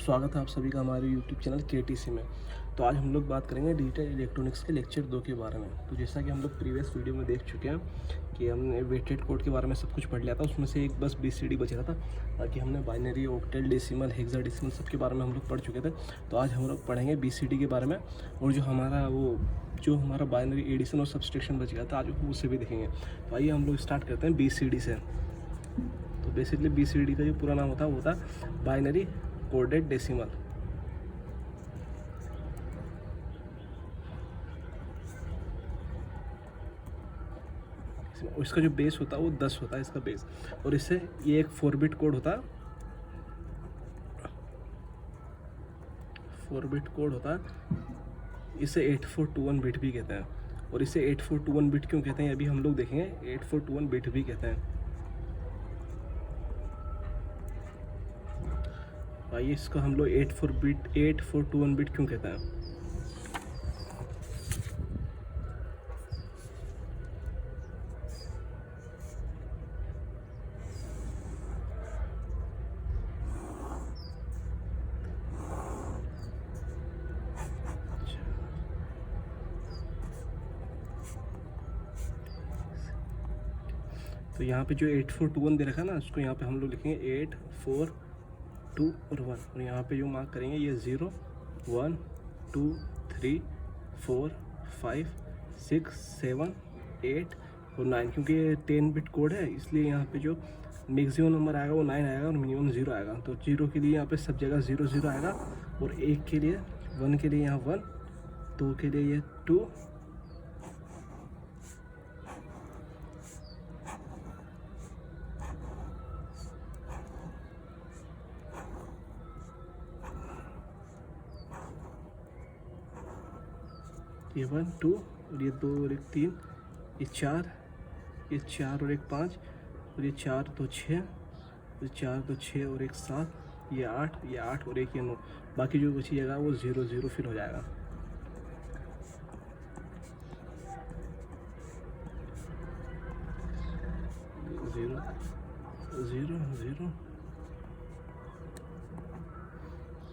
स्वागत है आप सभी का हमारे YouTube चैनल KTC में। तो आज हम लोग बात करेंगे डिजिटल इलेक्ट्रॉनिक्स के लेक्चर 2 के बारे में। तो जैसा कि हम लोग प्रीवियस वीडियो में देख चुके हैं कि हमने वेटेड कोड के बारे में सब कुछ पढ़ लिया था, उसमें से एक बस BCD बच रहा था। बाकी हमने बाइनरी, ऑक्टल, डेसिमल, हेक्साडेसिमल सब के बारे में हम लोग पढ़ चुके थे। तो आज हम लोग पढ़ेंगे BCD के बारे में, और जो हमारा बाइनरी एडिशन और सब्सट्रैक्शन बच गया था आज उसे भी देखेंगे। तो आइए हम लोग स्टार्ट करते हैं BCD से। तो बेसिकली BCD का जो पूरा नाम होता है वो होता है बाइनरी कोडेड डेसिमल। इसका जो बेस होता है वो 10 होता है इसका बेस, और इससे ये एक 4 बिट कोड होता है। 4 बिट कोड होता है, इसे 8421 बिट भी कहते हैं। और इसे 8421 बिट क्यों कहते हैं अभी हम लोग देखेंगे। 8421 बिट भी कहते हैं। आइए इसको हम लोग 8421 बिट क्यों कहते हैं। तो यहाँ पे जो 8421 दे रखा है ना, उसको यहाँ पे हम लोग लिखेंगे 8 4 2 और 1। और यहाँ पे जो मार्क करेंगे ये 0 1 2 3 4 5 6 7 8 और 9। क्योंकि ये 10 बिट कोड है, इसलिए यहाँ पे जो मैक्सिमम नंबर आएगा वो 9 आएगा और मिनिमम 0 आएगा। तो 0 के लिए यहाँ पे सब जगह 0 0 आएगा, और 1 के लिए 1 के लिए यहाँ 1, 2 के लिए ये 2, ये 1 2 और ये 2 और 1 3, ये 4, ये 4 और 1 5, और ये 4 तो 6, ये 4 तो 6 और 1 7, ये 8 और 1 ये 9। बाकी जो बची जगह वो 0 0 फिर हो जाएगा। ज़ीरो ज़ीरो ज़ीरो,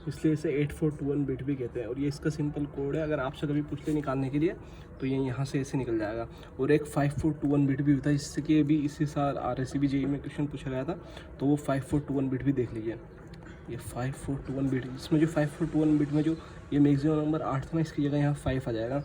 इसलिए इसे 8421 बिट भी कहते हैं। और ये इसका सिंपल कोड है। अगर आपसे कभी पूछ ले निकालने के लिए तो ये यहाँ से ऐसे निकल जाएगा। और एक 5421 बिट भी होता है, जिससे कि अभी इसी साल RSCB JEE में क्वेश्चन पूछा गया था, तो वो 5421 बिट भी देख लीजिए। ये 5421 बिट, इसमें जो 5421 बिट में जो ये मैक्सिमम नंबर 8 था ना, इसकी जगह यहाँ 5 आ जाएगा।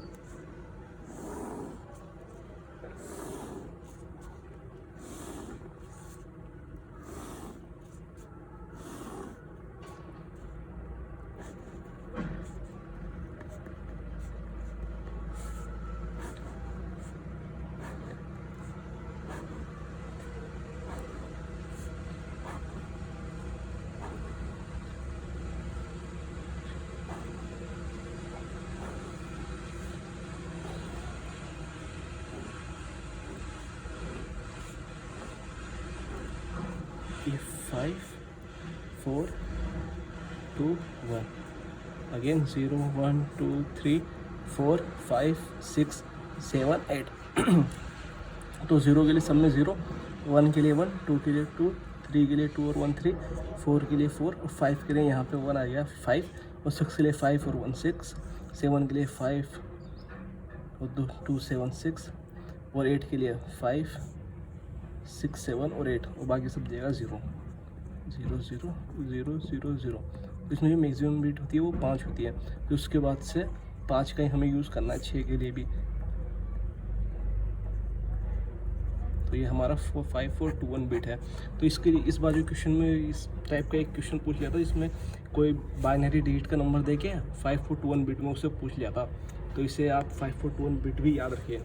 ये 5 4 2 1, अगेन 0 1 2 3 4 5 6 7 8। तो 0 के लिए सब में 0, 1 के लिए 1, 2 के लिए 2, 3 के लिए 2 और 1 3, 4 के लिए 4 और 5 के लिए यहाँ पे 1 आ गया 5, और 6 के लिए 5 और 1 6, 7 के लिए 5 और 2 7 6, और 8 के लिए 5 6 7 और 8, और बाकी सब देगा 0 0 0 0 0 0। इसमें जो मैक्सिमम बिट होती है वो 5 होती है। फिर उसके बाद से 5 का ही हमें यूज़ करना है 6 के लिए भी। तो ये हमारा 5421 बिट है। तो इसके लिए इस बार जो क्वेश्चन में इस टाइप का एक क्वेश्चन पूछ लिया था, इसमें कोई बाइनरी डिजिट का नंबर देके 5421 बिट में उससे पूछ लिया था। तो इसे आप 5421 बिट भी याद रखिए।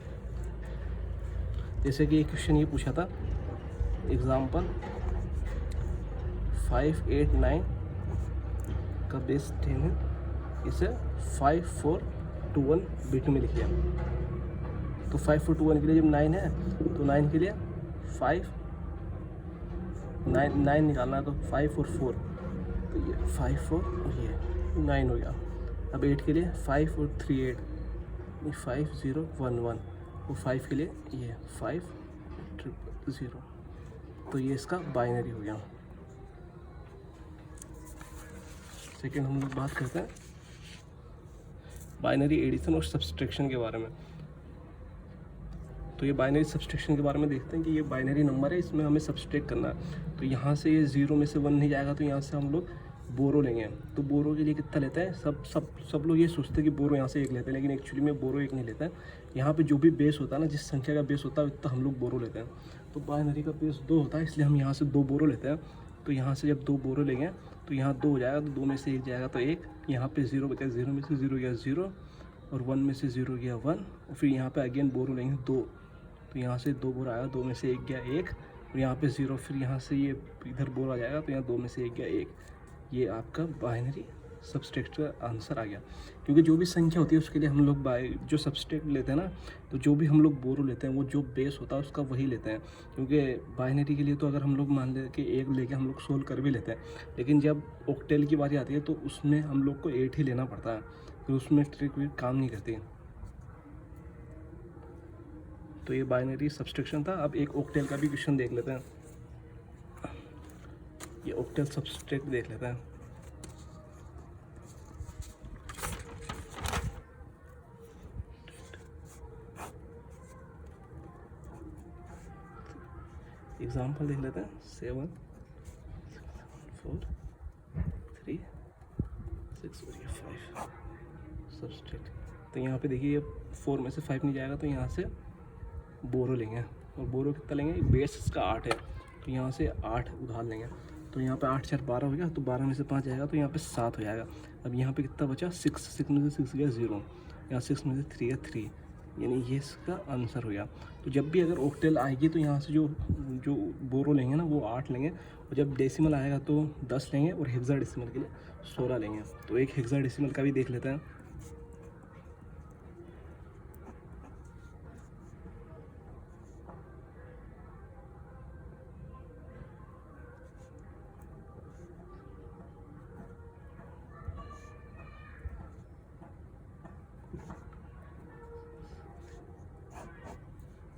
जैसे कि एक क्वेश्चन ये पूछा था, एग्जाम्पल 589 का बेस 10 है, इसे 5421 बिट में लिखिए। तो 5421 के लिए जब 9 है तो 9 के लिए 5 9 निकालना है, तो 5 और 4, तो ये 5 और ये 9 हो गया। अब 8 के लिए 5 और 3 8, 5 0 1 1, और 5 के लिए ये 5 0। तो ये इसका बाइनरी हो गया। सेकेंड हम लोग बात करते हैं बाइनरी एडिशन और सब्सट्रैक्शन के बारे में। तो ये बाइनरी सब्सट्रैक्शन के बारे में देखते हैं कि ये बाइनरी नंबर है, इसमें हमें सब्सट्रैक्ट करना है। तो यहाँ से ये 0 में से 1 नहीं जाएगा, तो यहाँ से हम लोग बोरो लेंगे। तो बोरो के लिए कितना लेता है, सब लोग ये सोचते हैं कि बोरो यहाँ से 1 लेते हैं, लेकिन एक्चुअली में बोरो 1 नहीं लेता है। यहाँ पे जो भी बेस होता है ना, जिस संख्या का बेस होता है उतना हम लोग बोरो लेते हैं। तो बाइनरी का बेस 2 होता है, इसलिए हम यहाँ से 2 बोरो लेते हैं। तो यहाँ से जब 2 बोरो लेंगे तो यहाँ 2 हो जाएगा, तो 2 में से 1 जाएगा तो 1, यहाँ पे 0 बचा, 0 में से 0 गया 0, और 1 में से 0 गया 1, और फिर यहाँ पे अगेन बोरो लेंगे 2, तो यहाँ से 2 बोरो आएगा, 2 में से 1 गया 1, और यहाँ पे 0, फिर यहाँ से ये इधर बोरो आ जाएगा, तो यहाँ 2 में से 1 गया 1। ये आपका बाइनरी सब्सट्रैक्ट का आंसर आ गया। क्योंकि जो भी संख्या होती है उसके लिए हम लोग जो सब्सट्रैक्ट लेते हैं ना, तो जो भी हम लोग बोरो लेते हैं वो जो बेस होता है उसका वही लेते हैं। क्योंकि बाइनरी के लिए तो अगर हम लोग मान लें कि 1 लेके हम लोग सोल्व कर भी लेते हैं, लेकिन जब ऑक्टेल की बारी आती है तो उसमें हम लोग को 8 ही लेना पड़ता है, फिर उसमें ट्रिक भी काम नहीं करती। तो ये बाइनरी सब्सट्रैक्शन था। अब एक ऑक्टेल का भी क्वेश्चन देख लेते हैं। ये ऑक्टेल सब्सट्रैक्ट देख लेते हैं। एग्जाम्पल देख लेते हैं। 7 4 3 6 और ये 5 सब्सट्रैक्ट। तो यहाँ पे देखिए 4 में से 5 नहीं जाएगा, तो यहाँ से बोरो लेंगे, और बोरो कितना लेंगे, बेस इसका 8 है, तो यहाँ से 8 उधार लेंगे। तो यहाँ पे 8 4 12 हो गया, तो 12 में से 5 जाएगा, तो यहाँ पे 7 हो जाएगा। अब यहाँ पे कितना बचा, 6 में से 6 गया 0, यहाँ 6 में से 3 गया 3, यानी ये इसका आंसर हो गया। तो जब भी अगर ऑक्टेल आएगी तो यहाँ से जो बोरो लेंगे ना वो 8 लेंगे, और जब डेसिमल आएगा तो 10 लेंगे, और हेक्साडेसिमल के लिए 16 लेंगे। तो एक हेक्साडेसिमल का भी देख लेते हैं।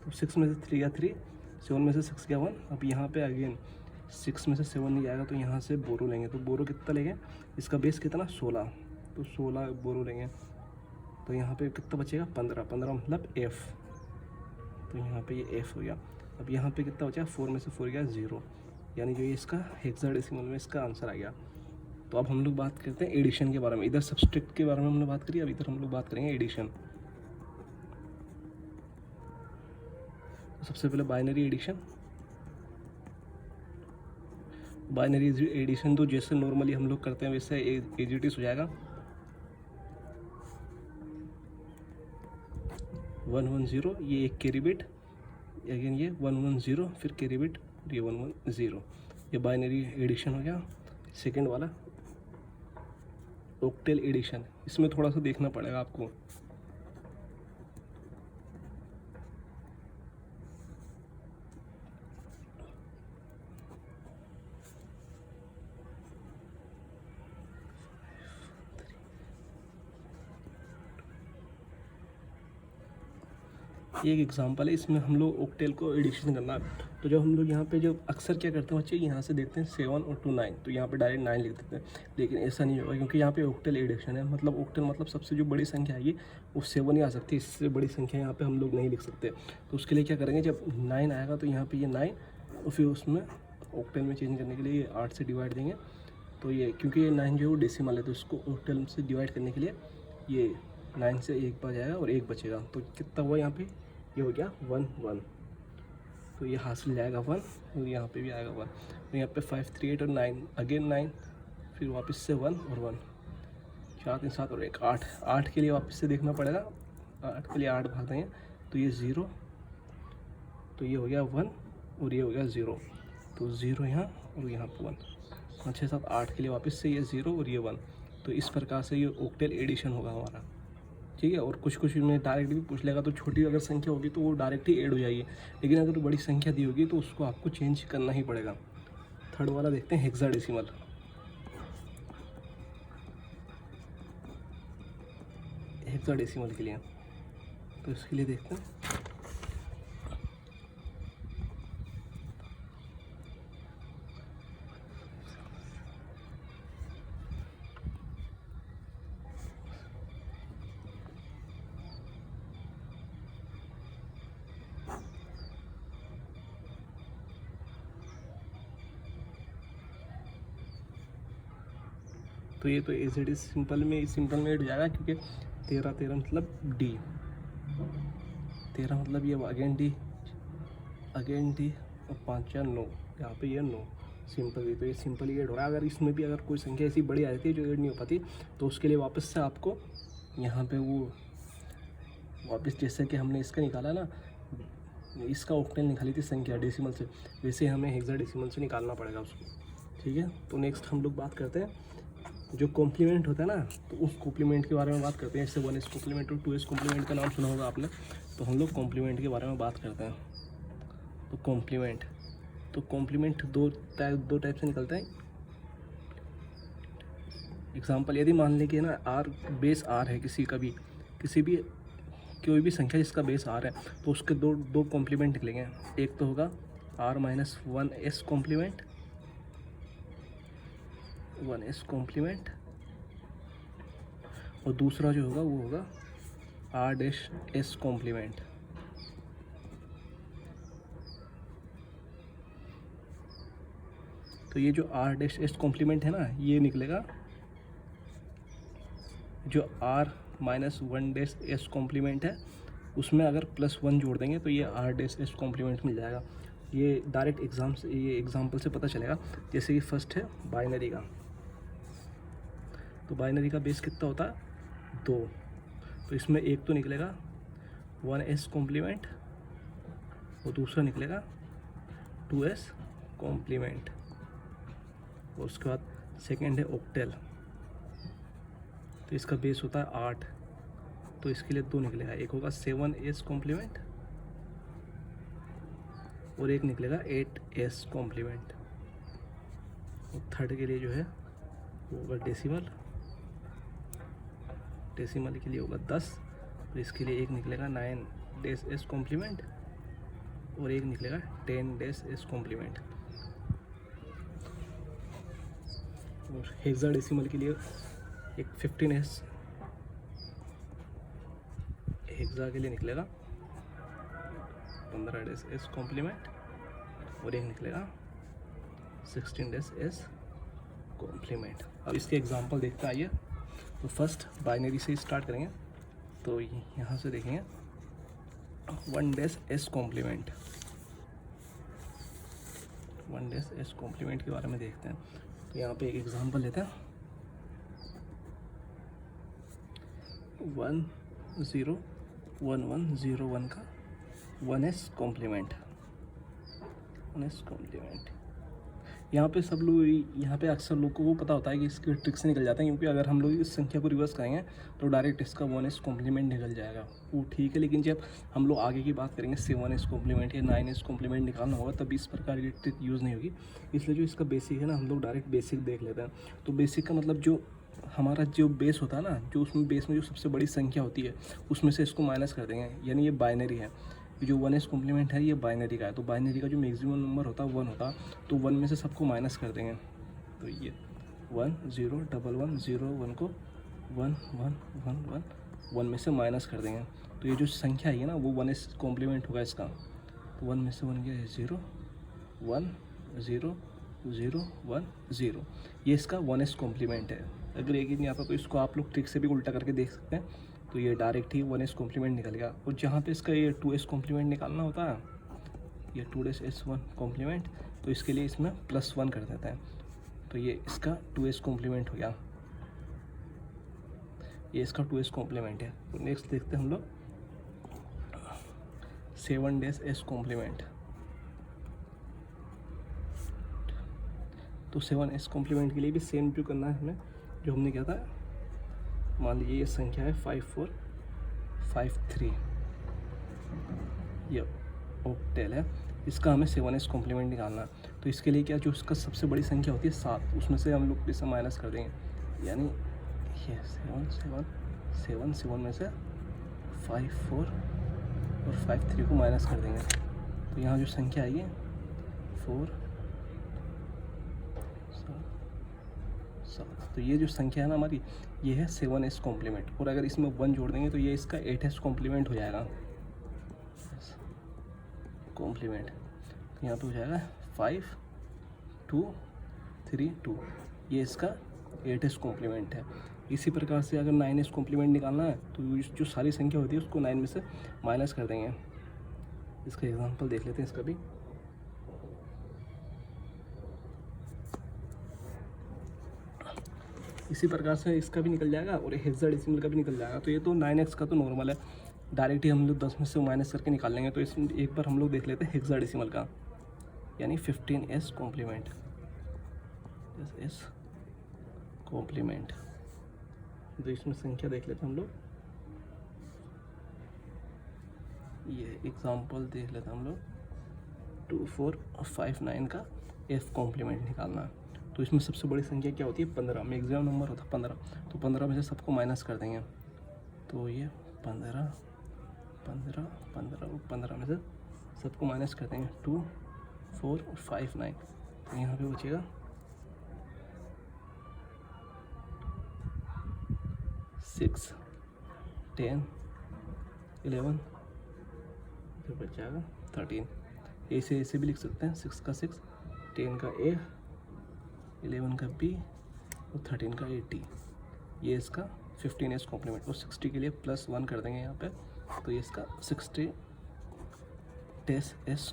तो 6 में से 3 गया 3, 7 में से 6 गया 1। अब यहाँ पे अगेन 6 में से 7 नहीं जाएगा, तो यहाँ से बोरो लेंगे। तो बोरो कितना लेंगे, इसका बेस कितना 16, तो 16 बोरो लेंगे। तो यहाँ पे कितना बचेगा 15 मतलब F, तो यहाँ पे ये F हो गया। अब यहाँ पे कितना बचा, 4 में से 4 गया 0, यानी जो ये इसका हेक्साडेसिमल में इसका आंसर आ गया। तो अब हम लोग बात करते हैं एडिशन के बारे में। इधर सब्सट्रैक्ट के बारे में हमने बात करी, अब इधर हम लोग बात करेंगे एडिशन। सबसे पहले बाइनरी एडिशन। बाइनरी एडिशन तो जैसे नॉर्मली हम लोग करते हैं वैसे एज इट इज हो जाएगा। 110, ये एक कैरी बिट, अगेन ये 110, फिर कैरी बिट, ये 110, ये बाइनरी एडिशन हो गया। सेकेंड वाला ऑक्टेल एडिशन, इसमें थोड़ा सा देखना पड़ेगा आपको। एक एग्जांपल है, इसमें हम लोग ऑक्टेल को एडिशन करना है। तो जब हम लोग यहाँ पे जो अक्सर क्या करते हैं बच्चे, यहाँ से देखते हैं 7 और 2 9, तो यहाँ पे डायरेक्ट 9 लिख देते हैं, लेकिन ऐसा नहीं होगा, क्योंकि यहाँ पे ऑक्टेल एडिशन है। मतलब ऑक्टेल मतलब सबसे जो बड़ी संख्या आएगी वो 7 ही आ सकती है, इससे बड़ी संख्या यहाँ पे हम लोग नहीं लिख सकते। तो उसके लिए क्या करेंगे, जब 9 आएगा तो यहाँ पर ये 9, और फिर उसमें ऑक्टेल में चेंज करने के लिए ये 8 से डिवाइड देंगे। तो ये क्योंकि ये 9 जो है वो डेसिमल है, तो इसको ऑक्टेल से डिवाइड करने के लिए ये 9 से 1 बार जाएगा और 1 बचेगा। तो कितना हुआ यहाँ पे, ये हो गया 1 1, तो ये हासिल जाएगा 1, और यहाँ पे भी आएगा 1। तो यहाँ पे 5 3 8 और 9, अगेन 9, फिर वापस से 1 और 1, 4 3 7 और 1 8। 8 के लिए वापस से देखना पड़ेगा, 8 के लिए 8 भाग देंगे, तो ये 0, तो ये हो गया 1 और ये हो गया 0, तो 0 यहाँ और यहाँ पे 1, 5 6 7 8 के लिए वापस से ये 0 और ये 1। तो इस प्रकार से ये ऑक्टेल एडिशन होगा हमारा, ठीक है। और कुछ में डायरेक्ट भी पूछ लेगा, तो छोटी अगर संख्या होगी तो वो डायरेक्ट ही ऐड हो जाएगी, लेकिन अगर बड़ी संख्या दी होगी तो उसको आपको चेंज करना ही पड़ेगा। थर्ड वाला देखते हैं हेक्साडेसिमल। हेक्साडेसिमल के लिए, तो इसके लिए देखते हैं। तो ये तो एज इट इज सिंपल में हट जाएगा, क्योंकि 13 मतलब डी, 13 मतलब ये अगेन डी और 5 या 9, यहाँ पे ये 9 सिंपल। तो ये सिंपल ऐड हो रहा है। अगर इसमें भी अगर कोई संख्या ऐसी बड़ी आ जाती है जो ऐड नहीं हो पाती, तो उसके लिए वापस से आपको यहाँ पे वो वापस, जैसे कि हमने इसका निकाला ना, इसका ऑक्टेल निकाली थी संख्या डेसिमल से, वैसे हमें हेक्साडेसिमल से निकालना पड़ेगा उसको। ठीक है, तो नेक्स्ट हम लोग बात करते हैं जो कॉम्प्लीमेंट होता है ना, तो उस कॉम्प्लीमेंट के बारे में बात करते हैं। जैसे 1s कॉम्प्लीमेंट और 2s कॉम्प्लीमेंट का नाम सुना होगा आपने, तो हम लोग कॉम्प्लीमेंट के बारे में बात करते हैं। तो कॉम्प्लीमेंट दो टाइप से निकलता है। एग्जाम्पल, यदि मान लें कि ना आर बेस आर है, कोई भी संख्या जिसका बेस आर है, तो उसके दो कॉम्प्लीमेंट निकलेंगे। एक तो होगा r माइनस 1s कॉम्प्लीमेंट, और दूसरा जो होगा वो होगा r डैश s कॉम्प्लीमेंट। तो ये जो r डैश s कॉम्प्लीमेंट है ना, ये निकलेगा जो r minus 1 dash s complement है, उसमें अगर +1 जोड़ देंगे तो ये r डैश s कॉम्प्लीमेंट मिल जाएगा। ये डायरेक्ट एग्जाम्पल से पता चलेगा। जैसे कि फर्स्ट है बाइनरी का, तो बाइनरी का बेस कितना होता है 2, तो इसमें एक तो निकलेगा 1s कॉम्प्लीमेंट और दूसरा निकलेगा 2s कॉम्प्लीमेंट। और उसके बाद सेकेंड है ऑक्टेल, तो इसका बेस होता है 8, तो इसके लिए 2 निकलेगा, एक होगा 7s कॉम्प्लीमेंट और एक निकलेगा 8s कॉम्प्लीमेंट। और थर्ड के लिए जो है वो होगा डेसिमल के लिए होगा 10, और इसके लिए एक निकलेगा 9s कॉम्प्लीमेंट और एक निकलेगा 10s कॉम्प्लीमेंट। और हेक्साडेसिमल के लिए एक 15s हेक्सा के लिए निकलेगा 15s कॉम्प्लीमेंट और एक निकलेगा 16s कॉम्प्लीमेंट। अब इसके एग्जांपल देखते आइए। तो फर्स्ट बाइनरी से स्टार्ट करेंगे। तो यहाँ से देखेंगे 1s कॉम्प्लीमेंट, 1s कॉम्प्लीमेंट के बारे में देखते हैं। तो यहाँ पे एक एग्जांपल लेते हैं 101101 का 1s कॉम्प्लीमेंट। यहाँ पे सब लोग, यहाँ पे अक्सर लोग को वो पता होता है कि इसके ट्रिक से निकल जाते हैं, क्योंकि अगर हम लोग इस संख्या को रिवर्स करेंगे तो डायरेक्ट इसका 1s कॉम्प्लीमेंट निकल जाएगा, वो ठीक है। लेकिन जब हम लोग आगे की बात करेंगे 7s कॉम्प्लीमेंट या 9s कॉम्प्लीमेंट निकालना होगा, तब इस प्रकार की ट्रिक यूज़ नहीं होगी। इसलिए जो इसका बेसिक है ना, हम लोग डायरेक्ट बेसिक देख लेते हैं। तो बेसिक का मतलब जो हमारा जो बेस होता है ना, जो उसमें बेस में जो सबसे बड़ी संख्या होती है उसमें से इसको माइनस कर देंगे, यानी ये बाइनरी है। जो 1s कॉम्प्लीमेंट है ये बाइनरी का है, तो बाइनरी का जो मैक्सिमम नंबर होता है 1 होता, तो 1 में से सबको माइनस कर देंगे। तो ये 1 0 1 1 0 1 को 1 1 1 1 1 में से माइनस कर देंगे। तो ये जो संख्या है ना वो 1s कॉम्प्लीमेंट होगा इसका। तो 1 में से 1 गया 0 1 0 0 1 0, ये इसका 1s कॉम्प्लीमेंट है। अगर एक ही नहीं आता तो इसको आप लोग ट्रिक से भी उल्टा करके देख सकते हैं, तो ये डायरेक्ट ही 1s कॉम्प्लीमेंट निकल गया। और जहाँ पे इसका ये 2s कॉम्प्लीमेंट निकालना होता है, ये 2s 1 कॉम्प्लीमेंट, तो इसके लिए इसमें +1 कर देते हैं, तो ये इसका 2s कॉम्प्लीमेंट हो गया, ये इसका 2s कॉम्प्लीमेंट है। तो नेक्स्ट देखते हैं हम लोग 7s कॉम्प्लीमेंट। तो 7s कॉम्प्लीमेंट के लिए भी सेम जो करना है हमें, जो हमने किया था। मान लीजिए ये संख्या है 5453, ये ऑक्टेल है, इसका हमें 7s कॉम्प्लीमेंट निकालना है। तो इसके लिए क्या, जो इसका सबसे बड़ी संख्या होती है 7, उसमें से हम लोग इसे माइनस कर देंगे, यानी ये 7 में से 5 4 और 5 3 को माइनस कर देंगे। तो यहाँ जो संख्या आई है 4 7, तो ये जो संख्या है ना हमारी, ये है 7s कॉम्प्लीमेंट। और अगर इसमें 1 जोड़ देंगे तो ये इसका 8s कॉम्प्लीमेंट हो जाएगा, कॉम्प्लीमेंट। तो यहाँ पे हो जाएगा 5 2 3 2, ये इसका 8s कॉम्प्लीमेंट है। इसी प्रकार से अगर 9s कॉम्प्लीमेंट निकालना है तो जो सारी संख्या होती है उसको 9 में से माइनस कर देंगे। इसका एग्जांपल देख लेते हैं इसका भी। इसी प्रकार से इसका भी निकल जाएगा और हेक्साडेसिमल का भी निकल जाएगा। तो ये तो 9x का तो नॉर्मल है, डायरेक्ट ही हम लोग 10 में से माइनस करके निकाल लेंगे। तो इसमें एक बार हम लोग देख लेते हैं हेक्साडेसिमल का, यानी 15s कॉम्प्लीमेंट, एस कॉम्प्लीमेंट। तो इसमें संख्या देख लेते हैं हम लोग, ये एग्जांपल देख लेते हैं हम लोग। 2459 का f कॉम्प्लीमेंट निकालना। तो इसमें सबसे बड़ी संख्या क्या होती है? 15। मैक्सिमम नंबर होता है 15। तो 15 में से सबको माइनस कर देंगे। तो ये 15 15 15 और 15 में से सबको माइनस कर देंगे। 2459। तो यहाँ पे बचेगा 6 10 11, फिर बच जाएगा 13। ऐसे भी लिख सकते हैं, 6 का 6, 10 का A, 11 का B और 13 का 80। ये इसका 15s कॉम्प्लीमेंट। और 60 के लिए +1 कर देंगे यहाँ पे, तो ये इसका 60s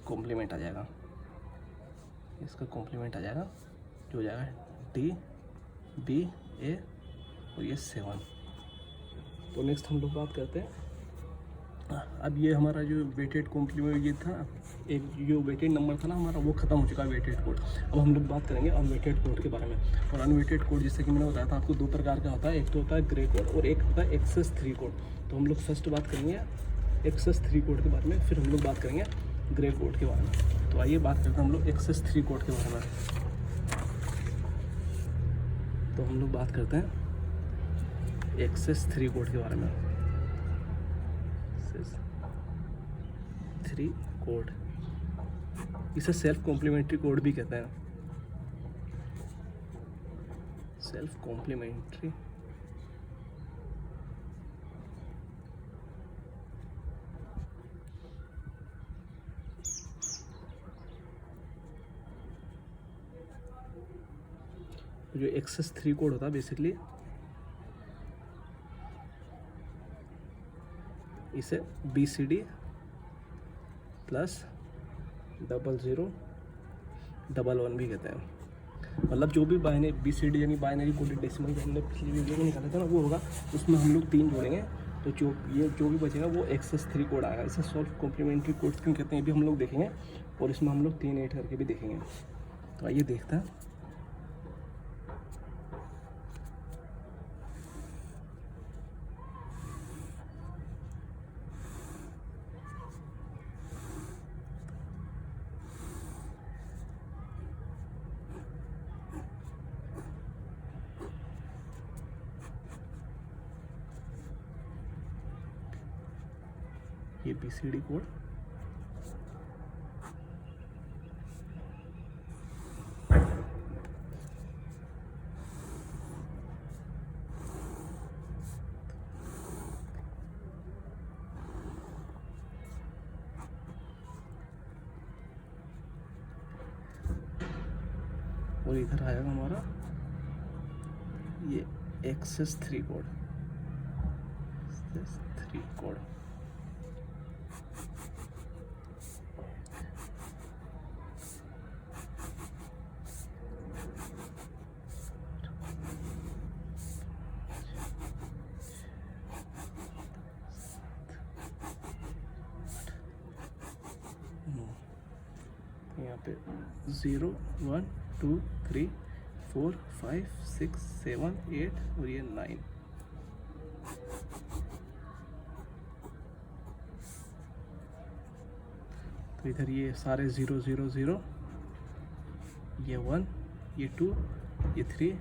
कॉम्प्लीमेंट आ जाएगा। इसका कॉम्प्लीमेंट आ जाएगा जो हो जाएगा D B A और ये 7। तो नेक्स्ट हम लोग बात करते हैं, अब ये हमारा जो वेटेड कॉम्प्लीमेंट ये था, एक जो वेटेड नंबर था ना हमारा, वो ख़त्म हो चुका है वेटेड कोड। अब हम लोग बात करेंगे अनवेटेड कोड के बारे में। और अनवेटेड कोड जैसे कि मैंने बताया था आपको 2 प्रकार का होता है, एक तो होता है ग्रे कोड और एक होता है एक्सेस 3 कोड। तो हम लोग फर्स्ट बात करेंगे एक्सेस 3 कोड के बारे में, फिर हम लोग बात करेंगे ग्रे कोड के बारे में। तो आइए बात करते हैं हम लोग एक्सेस 3 कोड के बारे में। तो हम लोग बात करते हैं एक्सेस 3 कोड के बारे में। 3 कोड, इसे सेल्फ कॉम्प्लीमेंट्री कोड भी कहते हैं। सेल्फ कॉम्प्लीमेंट्री जो एक्सेस 3 कोड होता है बेसिकली, इसे BCD +0011 भी कहते हैं। मतलब जो भी बाइनरी BCD यानी बाइनरी कोडेड डेसिमल जो हमने पिछली वीडियो में निकाला था ना, वो होगा। उसमें हम लोग 3 जोड़ेंगे, तो जो भी बचेगा वो एक्सेस 3 कोड आएगा। इसे सॉल्व कॉम्प्लीमेंट्री कोड क्यों कहते हैं ये भी हम लोग देखेंगे, और इसमें हम लोग 3 ऐड करके भी देखेंगे। तो आइए देखते हैं। ये BCD कोड, और इधर आएगा हमारा ये एक्सेस 3 कोड। एक्सेस 3 कोड यहाँ पे 0 1 2 3 4 5 6 7 8 और ये 9। तो इधर ये सारे 0 0 0, ये 1, ये 2, ये 3,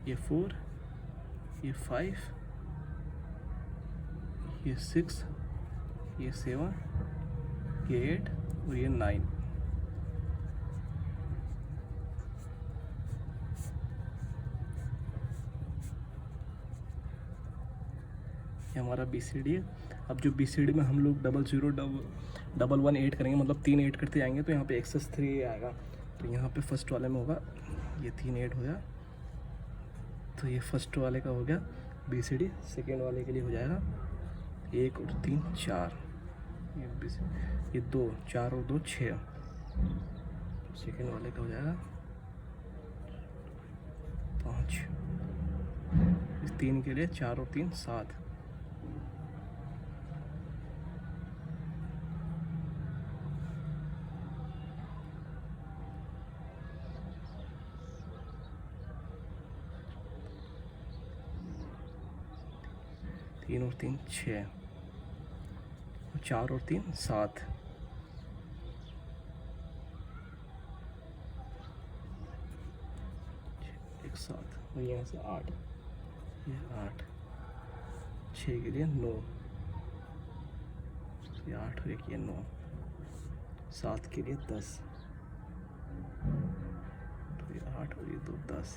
ये 4, ये 5, ये 6, ये 7, ये 8 और ये 9। ये हमारा BCD है। अब जो BCD में हम लोग 00 11 ऐड करेंगे, मतलब 3 ऐड करते जाएंगे, तो यहाँ पे एक्सेस 3 आएगा। तो यहाँ पे फर्स्ट वाले में होगा ये 3 ऐड हो गया, तो ये फर्स्ट वाले का हो गया BCD। सेकेंड वाले के लिए हो जाएगा 1 और 3 4, ये 2 4 और 2 6। सेकेंड वाले का हो जाएगा 5, इस 3 के लिए 4 और 3 7। तीन और 3 6, 4 और 3 7। एक 7 और यहाँ से 8, ये 8, 6 के लिए 9, ये 8 और एक ये 9, 7 के लिए 10, तो ये 8 और ये 2 10,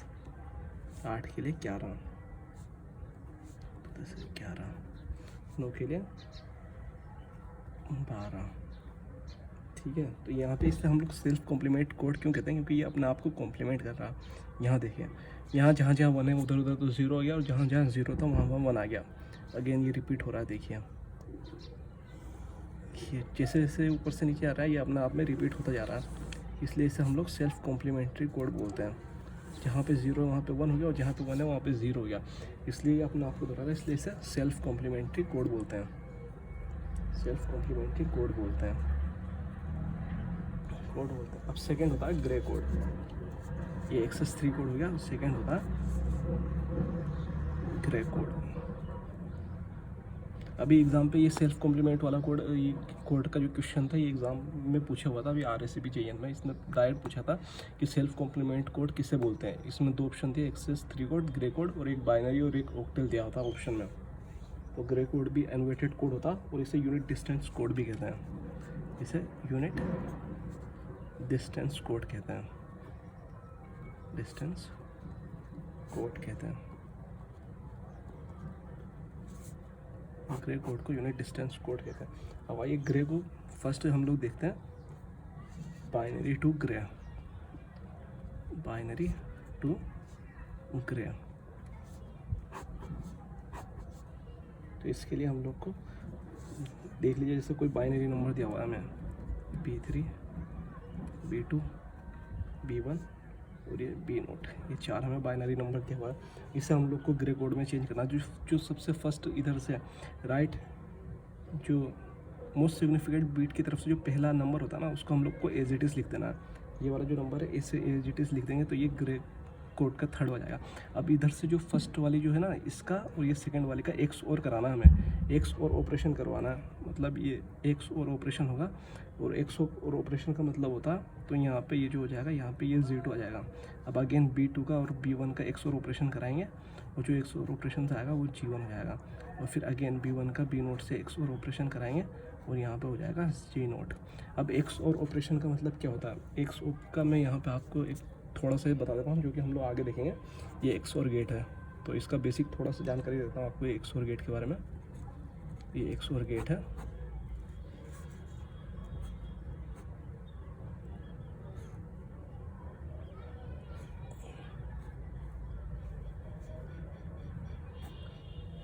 8 के लिए 11, 10 11, 9 के लिए 12। ठीक है, तो यहाँ पे इससे हम लोग सेल्फ कॉम्प्लीमेंट कोड क्यों कहते हैं, क्योंकि ये अपने आप को कॉम्प्लीमेंट कर रहा है। यहाँ देखिए, यहाँ जहाँ जहाँ 1 है उधर उधर तो 0 हो गया, और जहाँ जहाँ 0 था वहाँ वहाँ 1 आ गया। अगेन ये रिपीट हो रहा है, देखिए जैसे जैसे ऊपर से नीचे आ रहा है ये अपने आप में रिपीट होता जा रहा है, इसलिए इसे हम लोग सेल्फ कॉम्प्लीमेंट्री कोड बोलते हैं। जहाँ पे 0 वहाँ पे 1 हो गया, और जहाँ पे 1 है वहाँ पे 0 हो गया, इसलिए ये अपने आप को दोहरा रहा है, इसलिए इसे सेल्फ कॉम्प्लीमेंट्री कोड बोलते हैं। सेल्फ कॉम्प्लीमेंट्री कोड बोलते हैं। अब सेकंड होता है ग्रे कोड। ये एक्सेस 3 कोड हो गया, सेकंड होता है ग्रे कोड। अभी एग्ज़ाम पे ये सेल्फ कॉम्प्लीमेंट वाला कोड, ये कोड का जो क्वेश्चन था ये एग्ज़ाम में पूछा हुआ था, अभी RSCB JN में इसने डायरेक्ट पूछा था कि सेल्फ कॉम्प्लीमेंट कोड किसे बोलते हैं। इसमें 2 ऑप्शन थे, एक्सेस 3 कोड, ग्रे कोड, और एक बाइनरी और एक ऑक्टल दिया होता ऑप्शन में। तो ग्रे कोड भी एनोटेटेड कोड होता, और इसे यूनिट डिस्टेंस कोड भी कहते हैं। इसे यूनिट डिस्टेंस कोड कहते हैं, डिस्टेंस कोड कहते हैं। ग्रे कोड को यूनिट डिस्टेंस कोड कहते हैं। अब आइए ग्रे को फर्स्ट हम लोग देखते हैं, binary to gray, binary to gray. तो इसके लिए हम लोग को देख लीजिए, जैसे कोई बाइनरी नंबर दिया हुआ है हमें B3 B2 B1 और ये B0, ये 4 हमें बाइनरी नंबर दिया हुआ है। इसे हम लोग को ग्रे कोड में चेंज करना। जो सबसे फर्स्ट इधर से राइट, जो मोस्ट सिग्निफिकेंट बीट की तरफ से जो पहला नंबर होता है ना, उसको हम लोग को एज इट इज़ लिख देना। ये वाला जो नंबर है इसे एज इट इज़ लिख देंगे, तो ये ग्रे कोड का थर्ड हो जाएगा। अब इधर से जो फर्स्ट वाली जो है ना, इसका और ये सेकंड वाली का एक्स और कराना है हमें, एक्स और ऑपरेशन करवाना है। मतलब ये एक्स और ऑपरेशन होगा, और एक्स और ऑपरेशन का मतलब होता है, तो यहाँ पे ये जो हो जाएगा, यहाँ पे ये Z2 आ जाएगा। अब अगेन B2 का और B1 का एक्स और ऑपरेशन कराएंगे, और जो एक्स और ऑपरेशन से आएगा वो G1 हो जाएगा। और फिर अगेन B1 का B0 से एक्स और ऑपरेशन कराएंगे, और यहाँ पे हो जाएगा G0। अब एक्स और ऑपरेशन का मतलब क्या होता है, एक्स का मैं यहाँ पे आपको एक थोड़ा सा बता देता हूँ, जो कि हम लोग आगे देखेंगे। ये एक्स और गेट है, तो इसका बेसिक थोड़ा सा जानकारी देता हूँ आपको ये एक्स और गेट के बारे में। ये एक्स और गेट है,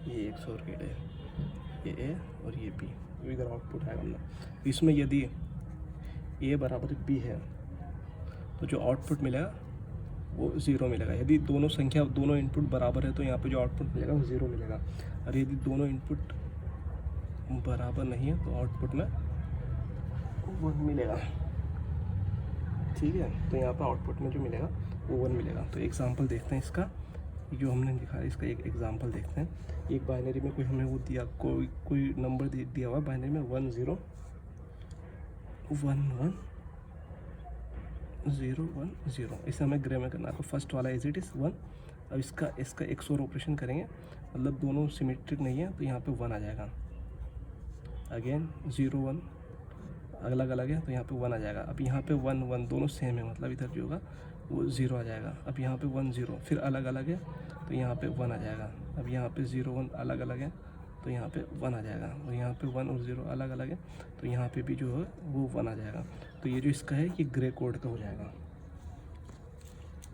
ये एक्स और गेट है, ये ए और ये बी, इधर आउटपुट आएगा हमने। इसमें यदि ए बराबर बी है तो जो आउटपुट मिलेगा वो 0 मिलेगा। यदि दोनों संख्या, दोनों इनपुट बराबर है तो यहाँ पे जो आउटपुट मिलेगा वो 0 मिलेगा। और यदि दोनों इनपुट बराबर नहीं है तो आउटपुट में 1 मिलेगा। ठीक है, तो यहाँ पर आउटपुट में जो मिलेगा वो 1 मिलेगा। तो एग्जांपल देखते हैं इसका, जो हमने दिखाया इसका एक एग्जांपल देखते हैं। एक बाइनरी में कोई हमें वो दिया, कोई नंबर दिया हुआ बाइनरी में 1 0 1 1 0 1 0। इसे हमें ग्रे में करना है। तो फर्स्ट वाला एज इट इज़ 1। अब इसका एक्स और ऑपरेशन करेंगे, मतलब दोनों सिमेट्रिक नहीं है, तो यहाँ पे 1 आ जाएगा। अगेन 0 1 अलग अलग है, तो यहाँ पे 1 आ जाएगा। अब यहाँ पे 1 1 दोनों सेम है, मतलब इधर जो होगा वो 0 आ जाएगा। अब यहाँ पे 1 0 फिर अलग अलग है, तो यहाँ पे 1 आ जाएगा। अब यहाँ पे 0 1 अलग अलग है, तो यहाँ पे 1 आ जाएगा। और यहाँ पे 1 और 0 अलग अलग है, तो यहाँ पे भी जो है वो 1 आ जाएगा। तो ये जो इसका है ये ग्रे कोड का हो जाएगा।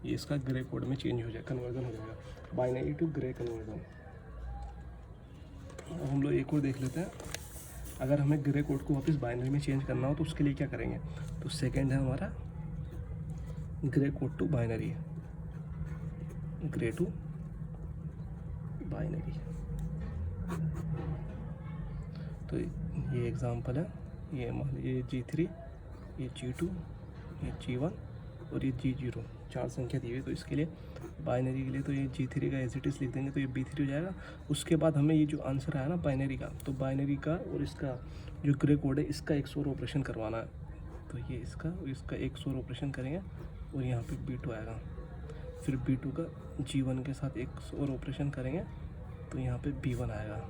ये इसका ग्रे कोड में चेंज हो जाए, कन्वर्जन हो जाएगा, बाइनरी टू ग्रे कन्वर्जन। अब हम लोग एक और देख लेते हैं, अगर हमें ग्रे कोड को वापस बाइनरी में चेंज करना हो तो उसके लिए क्या करेंगे। तो सेकंड है हमारा gray code to binary, gray to binary. तो ये एग्जांपल है, ये मान लीजिए G3, ये G2, ये G1 और ये G0, 4 संख्या दी हुई। तो इसके लिए बाइनरी के लिए तो ये G3 का एज इट इज़ लिख देंगे, तो ये B3 हो जाएगा। उसके बाद हमें ये जो आंसर आया ना बाइनरी का, तो बाइनरी का और इसका जो ग्रे कोड है इसका XOR ऑपरेशन करवाना है। तो ये इसका और इसका XOR ऑपरेशन करेंगे और यहाँ पे B2 आएगा। फिर B2 का G1 के साथ XOR ऑपरेशन करेंगे तो यहाँ पे B1 आएगा।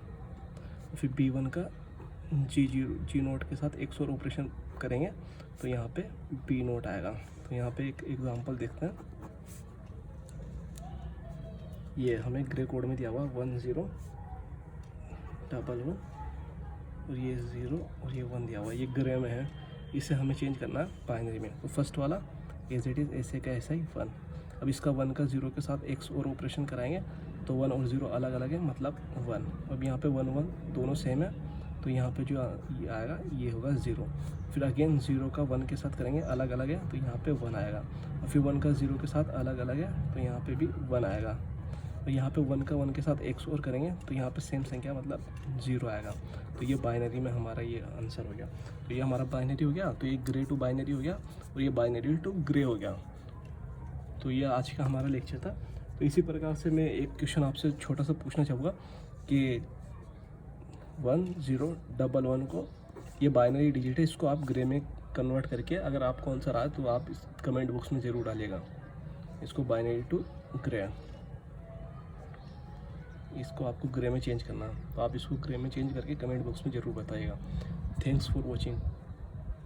फिर B1 का G0 के साथ XOR ऑपरेशन करेंगे तो यहाँ पे B0 आएगा। तो यहाँ पे एक एग्जांपल देखते हैं। ये हमें ग्रे कोड में दिया हुआ 1 0 1 1 और ये 0 और ये 1 दिया हुआ, ये ग्रे में है। इसे हमें चेंज करना है बाइनरी में। तो फर्स्ट वाला एज इट इज़ ऐसे का ऐसा ही 1। अब इसका 1 का 0 के साथ XOR ऑपरेशन कराएंगे तो 1 और 0 अलग अलग है, मतलब 1। अब यहाँ पे 1 1 दोनों सेम है, तो यहाँ पे जो आएगा ये होगा 0। फिर अगेन 0 का 1 के साथ करेंगे, अलग अलग है, तो यहाँ पे 1 आएगा। और फिर 1 का 0 के साथ अलग अलग है, तो यहाँ पे भी 1 आएगा। और यहाँ पे 1 का 1 के साथ XOR करेंगे तो यहाँ पे सेम संख्या मतलब 0 आएगा। तो ये बाइनरी में हमारा ये आंसर हो गया। तो ये हमारा बाइनरी हो गया, तो ये ग्रे टू बाइनरी हो गया और ये बाइनरी टू ग्रे हो गया। तो ये आज का हमारा लेक्चर था। तो इसी प्रकार से मैं एक क्वेश्चन आपसे छोटा सा पूछना चाहूँगा कि 1 0 1 1 को ये बाइनरी डिजिट है, इसको आप ग्रे में कन्वर्ट करके अगर आपको आंसर आए तो आप इस कमेंट बॉक्स में ज़रूर डालिएगा। इसको बाइनरी टू ग्रे, इसको आपको ग्रे में चेंज करना है, तो आप इसको ग्रे में चेंज करके कमेंट बॉक्स में ज़रूर बताइएगा। Thanks for watching.